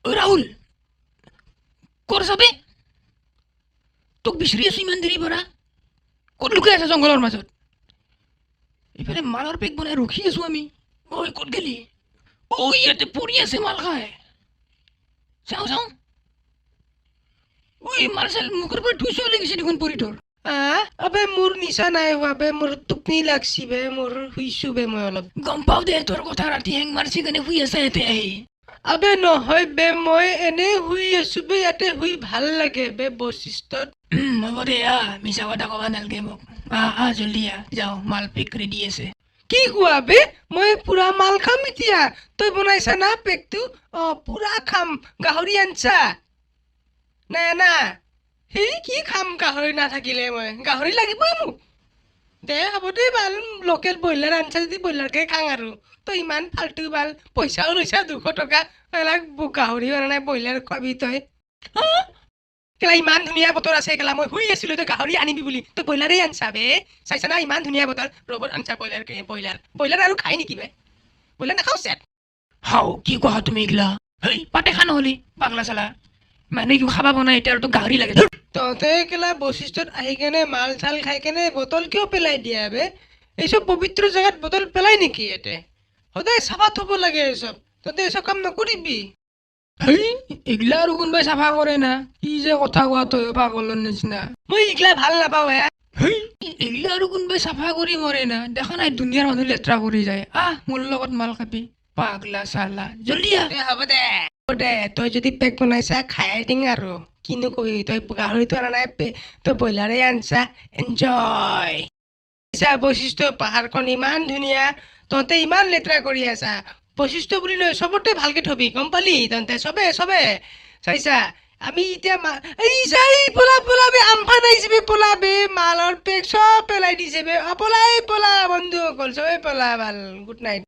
ঐ ৰাহুল, ক'ত আছ বে? তোক বিচাৰি আছো ইমান দেৰি পৰা। ক'ত লুকাই আছ জংঘলৰ মাজত? এইফালে মালৰ পেক বনাই ৰখি আছো আমি। ঐ ক'ত গেলি? ঐ ইয়াতে পৰি আছে মাল খাই। চাওঁ চাওঁ। ঐ মাল চাল মুখৰ পৰা ধুইছো লাগিছে দেখোন পৰি তোৰ। আবে মোৰ নিচা নাই হোৱা বে, মোৰ টোপনি লাগছি বে, মোৰ শুইছো বে মই অলপ। গম পাওঁ দে তোৰ কথা, ৰাতি হেং মাৰছি কাৰণে শুই আছে ইয়াতে আহি। আবে নহয় বে, মই এনেই শুই আছো বে, ইয়াতে শুই ভাল লাগে বে বশিষ্ঠত। হ'ব দে মিছা কথা ক'বা নালাগে মোক। জল্দি যাওঁ, মাল পেক ৰেডি আছে। কি কোৱা বে, মই পুৰা মাল খাম এতিয়া। তই বনাইছা না পেকটো? পুৰা খাম। গাহৰি আনছা? নাই না? সেই কি খাম গাহৰি নাথাকিলে, মই গাহৰি লাগিবই মোক। দে হ'ব দে ভাল, লোকেল ব্ৰইলাৰ আনছা যদি ব্ৰইলাৰকে খাং আৰু। তই ইমান ফাল্টু ভাল, পইচাও লৈছা 200 টকা, গাহৰি অনা নাই ব্ৰইলাৰ খুৱাবি তই। কেলা ইমান ধুনীয়া বতৰ আছে, কেলা মই শুই আছিলো তই গাহৰি আনিবি বুলি, তই ব্ৰইলাৰে আনছা বে। চাইছা না ইমান ধুনীয়া বতৰ, ৰবত আনছা ব্ৰইলাৰ ব্ৰইলাৰ আৰু খাই নেকি বে? ব্ৰইলাৰ নাখাওঁ চেট। হাও কি কোৱা তুমি এইগিলা? হেই পাতে খা নহ'লি পাগলা চালা। মানুহে কি খাবা বনাই এতিয়া আৰু তোক গাহৰি লাগে? তহঁতে কেলা বশিষ্ঠত আহি কেনে মাল চাল খাই কেনে বটল কিয় পেলাই দিয়া বে? এইসব পবিত্ৰ জেগাত বটল পেলাই নেকি ইয়াতে? সদায় চাফা থব লাগে এইসব, তহঁতে এইসব কাম নকৰিবি। হেই এইগিলা আৰু কোনোবাই চাফা কৰে না? কি যে কথা কোৱা তই পাগলৰ নিচিনা। মই এইগিলা ভাল নাপাওঁ হে। হেই এইগিলা আৰু কোনোবাই চাফা কৰি মৰে না? দেখা নাই দুনিয়াৰ মানুহ লেতেৰা কৰি যায়। মোৰ লগত মাল খাবি পাগলা চালা, জল্দি হ'ব দে তই যদি পেক বনাইছা খাই দিং আৰু কিনো কবি। তই গাহৰিটো অনা নাই, তই ব্ৰইলাৰে আনছা, এনজয়। বশিষ্ঠ পাহাৰখন ইমান ধুনীয়া, তহঁতে ইমান লেতেৰা কৰি আছা। বশিষ্ঠ বুলি নহয়, চবতে ভালকে থবি, গম পালি? তহঁতে চবে চাইছা আমি এতিয়া পলা বে, আমফান আহিছে বে, পলা বে, মালৰ পেক চব পেলাই দিছে বে। পলা বন্ধুসকল, চবে পলা ভাল। Good night.